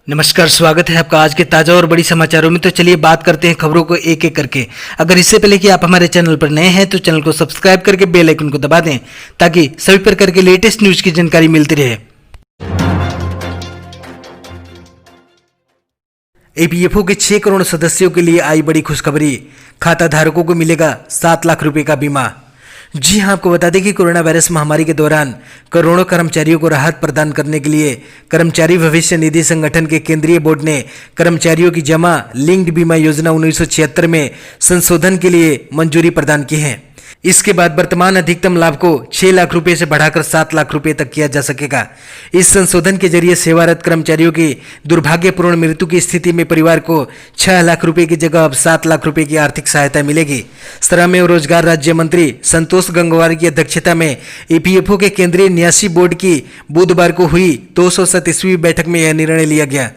नमस्कार, स्वागत है आपका आज के ताज़ा और बड़ी समाचारों में। तो चलिए बात करते हैं खबरों को एक एक करके। अगर इससे पहले कि आप हमारे चैनल पर नए हैं तो चैनल को सब्सक्राइब करके बेल आइकन को दबा दें ताकि सभी प्रकार के लेटेस्ट न्यूज़ की जानकारी मिलती रहे। ईपीएफओ के 6 करोड़ सदस्यों के लिए आई बड़ी खुशखबरी। खाता धारकों को मिलेगा 7 लाख रुपए का बीमा। जी हां, आपको बता दें कि कोरोना वायरस महामारी के दौरान करोड़ों कर्मचारियों को राहत प्रदान करने के लिए कर्मचारी भविष्य निधि संगठन के केंद्रीय बोर्ड ने कर्मचारियों की जमा लिंक्ड बीमा योजना 1976 में संशोधन के लिए मंजूरी प्रदान की है। इसके बाद वर्तमान अधिकतम लाभ को 6 लाख रुपए से बढ़ाकर 7 लाख रुपए तक किया जा सकेगा। इस संशोधन के जरिए सेवारत कर्मचारियों की दुर्भाग्यपूर्ण मृत्यु की स्थिति में परिवार को 6 लाख रुपए की जगह अब 7 लाख रुपए की आर्थिक सहायता मिलेगी। श्रम एवं रोजगार राज्य मंत्री संतोष गंगवार की अध्यक्षता में ईपीएफओ के केंद्रीय न्यासी बोर्ड की बुधवार को हुई 237वीं बैठक में यह निर्णय लिया गया।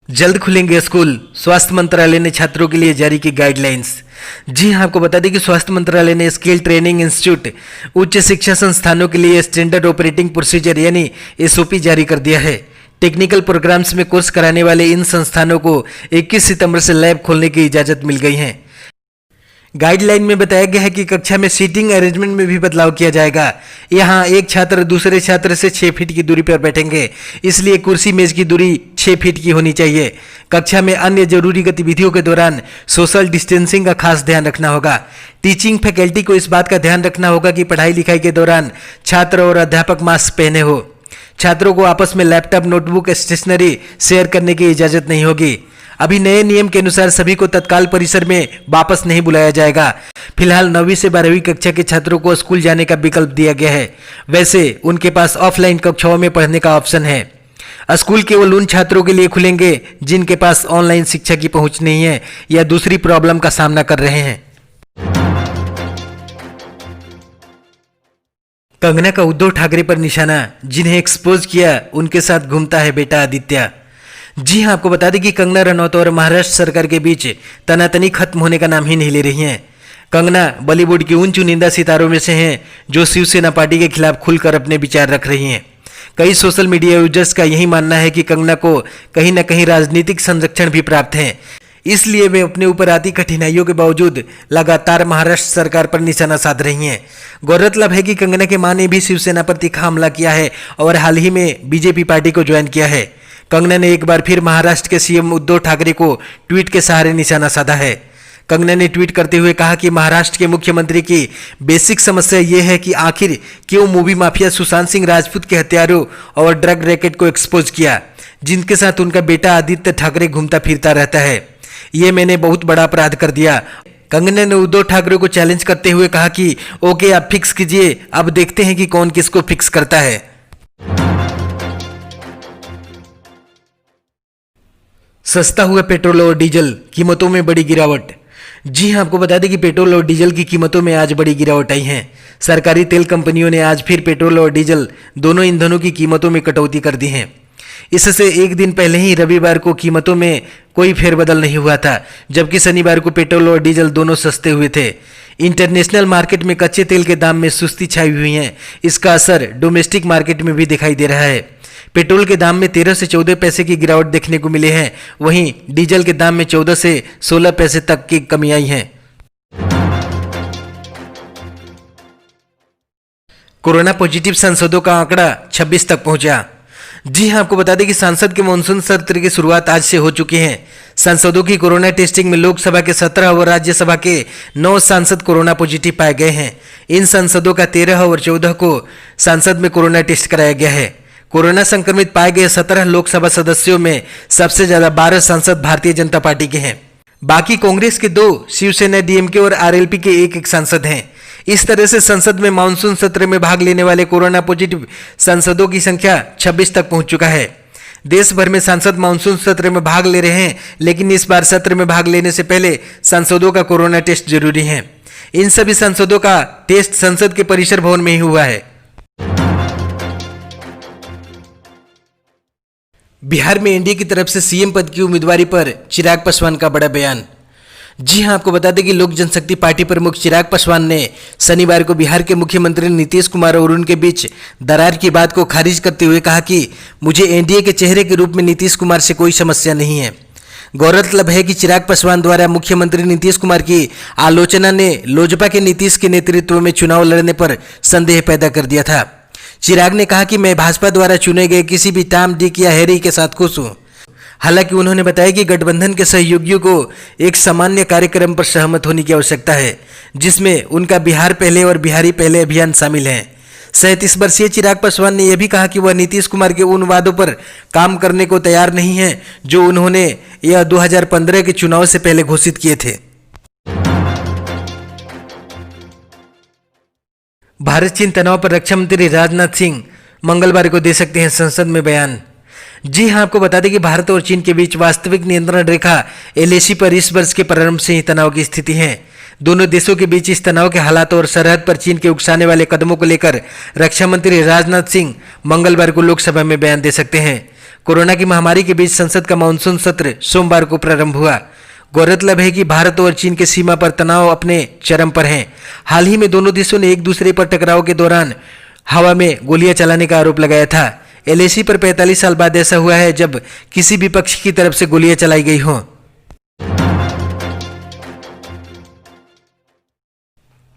जल्द खुलेंगे स्कूल, स्वास्थ्य मंत्रालय ने छात्रों के लिए जारी की गाइडलाइंस। जी हां, आपको बता दें कि स्वास्थ्य मंत्रालय ने स्किल ट्रेनिंग इंस्टीट्यूट उच्च शिक्षा संस्थानों के लिए स्टैंडर्ड ऑपरेटिंग प्रोसीजर यानी एसओपी जारी कर दिया है। टेक्निकल प्रोग्राम्स में कोर्स कराने वाले इन संस्थानों को 21 सितंबर से लैब खोलने की इजाजत मिल गई है। गाइडलाइन में बताया गया है कि कक्षा में सीटिंग अरेंजमेंट में भी बदलाव किया जाएगा। यहाँ एक छात्र दूसरे छात्र से 6 फीट की दूरी पर बैठेंगे, इसलिए कुर्सी मेज की दूरी 6 फीट की होनी चाहिए। कक्षा में अन्य जरूरी गतिविधियों के दौरान सोशल डिस्टेंसिंग का खास ध्यान रखना होगा। टीचिंग फैकल्टी को इस बात का ध्यान रखना होगा कि पढ़ाई लिखाई के दौरान छात्र और अध्यापक मास्क पहने हो। छात्रों को आपस में लैपटॉप, नोटबुक, स्टेशनरी शेयर करने की इजाजत नहीं होगी। अभी नए नियम के अनुसार सभी को तत्काल परिसर में वापस नहीं बुलाया जाएगा। फिलहाल 9वीं से 12वीं कक्षा के छात्रों को स्कूल जाने का विकल्प दिया गया है। वैसे उनके पास ऑफलाइन कक्षाओं में पढ़ने का ऑप्शन है। स्कूल केवल उन छात्रों के लिए खुलेंगे जिनके पास ऑनलाइन शिक्षा की पहुंच नहीं है या दूसरी प्रॉब्लम का सामना कर रहे हैं। कंगना का उद्धव ठाकरे पर निशाना, जिन्हें एक्सपोज किया उनके साथ घूमता है बेटा आदित्य। जी हां, आपको बता दें कि कंगना रनौत और महाराष्ट्र सरकार के बीच तनातनी खत्म होने का नाम ही नहीं ले रही हैं। कंगना बॉलीवुड की उन चुनिंदा सितारों में से हैं जो शिवसेना पार्टी के खिलाफ खुलकर अपने विचार रख रही हैं। कई सोशल मीडिया यूजर्स का यही मानना है कि कंगना को कहीं न कहीं राजनीतिक संरक्षण भी प्राप्त है, इसलिए वे अपने ऊपर आती कठिनाइयों के बावजूद लगातार महाराष्ट्र सरकार पर निशाना साध रही हैं। गौरतलब है कि कंगना के मां ने भी शिवसेना पर तीखा हमला किया है और हाल ही में बीजेपी पार्टी को ज्वाइन किया है। कंगना ने एक बार फिर महाराष्ट्र के सीएम उद्धव ठाकरे को ट्वीट के सहारे निशाना साधा है। कंगना ने ट्वीट करते हुए कहा कि महाराष्ट्र के मुख्यमंत्री की बेसिक समस्या ये है कि आखिर क्यों मूवी माफिया सुशांत सिंह राजपूत के हत्यारों और ड्रग रैकेट को एक्सपोज किया, जिनके साथ उनका बेटा आदित्य ठाकरे घूमता फिरता रहता है। ये मैंने बहुत बड़ा अपराध कर दिया। कंगना ने उद्धव ठाकरे को चैलेंज करते हुए कहा कि ओके, आप फिक्स कीजिए, अब देखते हैं कि कौन किसको फिक्स करता है। सस्ता हुआ पेट्रोल और डीजल, कीमतों में बड़ी गिरावट। जी हां, आपको बता दें कि पेट्रोल और डीजल की कीमतों में आज बड़ी गिरावट आई है। सरकारी तेल कंपनियों ने आज फिर पेट्रोल और डीजल दोनों ईंधनों की कीमतों में कटौती कर दी है। इससे एक दिन पहले ही रविवार को कीमतों में कोई फेरबदल नहीं हुआ था, जबकि शनिवार को पेट्रोल और डीजल दोनों सस्ते हुए थे। इंटरनेशनल मार्केट में कच्चे तेल के दाम में सुस्ती छाई हुई है। इसका असर डोमेस्टिक मार्केट में भी दिखाई दे रहा है। पेट्रोल के दाम में 13 से 14 पैसे की गिरावट देखने को मिली है, वहीं डीजल के दाम में 14 से 16 पैसे तक की कमी आई है। कोरोना पॉजिटिव सांसदों का आंकड़ा 26 तक पहुंचा। जी हां, आपको बता दें कि सांसद के मानसून सत्र की शुरुआत आज से हो चुकी है। सांसदों की कोरोना टेस्टिंग में लोकसभा के 17 और राज्यसभा के 9 सांसद कोरोना पॉजिटिव पाए गए हैं। इन सांसदों का 13 और 14 को सांसद में कोरोना टेस्ट कराया गया है। कोरोना संक्रमित पाए गए 17 लोकसभा सदस्यों में सबसे ज्यादा 12 सांसद भारतीय जनता पार्टी के हैं। बाकी कांग्रेस के 2, शिवसेना, डीएमके और आरएलपी के एक सांसद हैं। इस तरह से संसद में मानसून सत्र में भाग लेने वाले कोरोना पॉजिटिव सांसदों की संख्या 26 तक पहुंच चुका है। देश भर में सांसद मानसून सत्र में भाग ले रहे हैं, लेकिन इस बार सत्र में भाग लेने से पहले सांसदों का कोरोना टेस्ट जरूरी है। इन सभी सांसदों का टेस्ट संसद के परिसर भवन में ही हुआ है। बिहार में एनडीए की तरफ से सीएम पद की उम्मीदवारी पर चिराग पासवान का बड़ा बयान। जी हां, आपको बता दें कि लोक जनशक्ति पार्टी प्रमुख चिराग पासवान ने शनिवार को बिहार के मुख्यमंत्री नीतीश कुमार और उनके बीच दरार की बात को खारिज करते हुए कहा कि मुझे एनडीए के चेहरे के रूप में नीतीश कुमार से कोई समस्या नहीं है। गौरतलब है कि चिराग पासवान द्वारा मुख्यमंत्री नीतीश कुमार की आलोचना ने लोजपा के नीतीश के नेतृत्व में चुनाव लड़ने पर संदेह पैदा कर दिया था। चिराग ने कहा कि मैं भाजपा द्वारा चुने गए किसी भी टॉम, डिक या हैरी के साथ खुश हूं। हालांकि उन्होंने बताया कि गठबंधन के सहयोगियों को एक सामान्य कार्यक्रम पर सहमत होने की आवश्यकता है, जिसमें उनका बिहार पहले और बिहारी पहले अभियान शामिल है। 37 वर्षीय चिराग पासवान ने यह भी कहा कि वह नीतीश कुमार के उन वादों पर काम करने को तैयार नहीं है जो उन्होंने यह 2015 के चुनाव से पहले घोषित किए थे। भारत चीन तनाव पर रक्षा मंत्री राजनाथ सिंह मंगलवार को दे सकते हैं संसद में बयान। जी हां, आपको बता दें कि भारत और चीन के बीच वास्तविक नियंत्रण रेखा एलएसी पर इस वर्ष के प्रारंभ से ही तनाव की स्थिति है। दोनों देशों के बीच इस तनाव के हालात और सरहद पर चीन के उकसाने वाले कदमों को लेकर रक्षा मंत्री राजनाथ सिंह मंगलवार को लोकसभा में बयान दे सकते हैं। कोरोना की महामारी के बीच संसद का मानसून सत्र सोमवार को प्रारंभ हुआ। गौरतलब है कि भारत और चीन के सीमा पर तनाव अपने चरम पर है। हाल ही में दोनों देशों ने एक दूसरे पर टकराव के दौरान हवा में गोलियां चलाने का आरोप लगाया था। एलएसी पर 45 साल बाद ऐसा हुआ है जब किसी भी पक्ष की तरफ से गोलियां चलाई गई हों।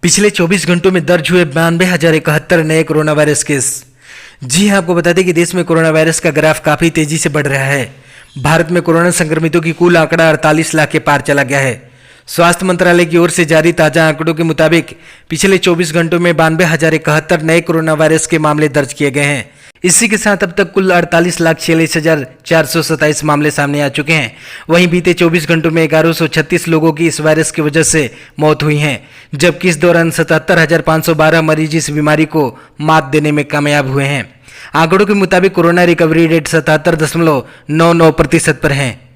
पिछले 24 घंटों में दर्ज हुए 92,071 नए कोरोना वायरस केस। जी हां, आपको बता दें कि देश में कोरोना वायरस का ग्राफ काफी तेजी से बढ़ रहा है। भारत में कोरोना संक्रमितों की कुल आंकड़ा 48 लाख के पार चला गया है। स्वास्थ्य मंत्रालय की ओर से जारी ताजा आंकड़ों के मुताबिक पिछले 24 घंटों में 92,071 नए कोरोना वायरस के मामले दर्ज किए गए हैं। इसी के साथ अब तक कुल 48,46,427 मामले सामने आ चुके हैं। वहीं बीते 24 घंटों में 1136 लोगों की इस वायरस की वजह से मौत हुई है, जबकि इस दौरान 77,512 मरीज इस बीमारी को मात देने में कामयाब हुए हैं। आंकड़ों के मुताबिक कोरोना रिकवरी रेट 77.99% पर है।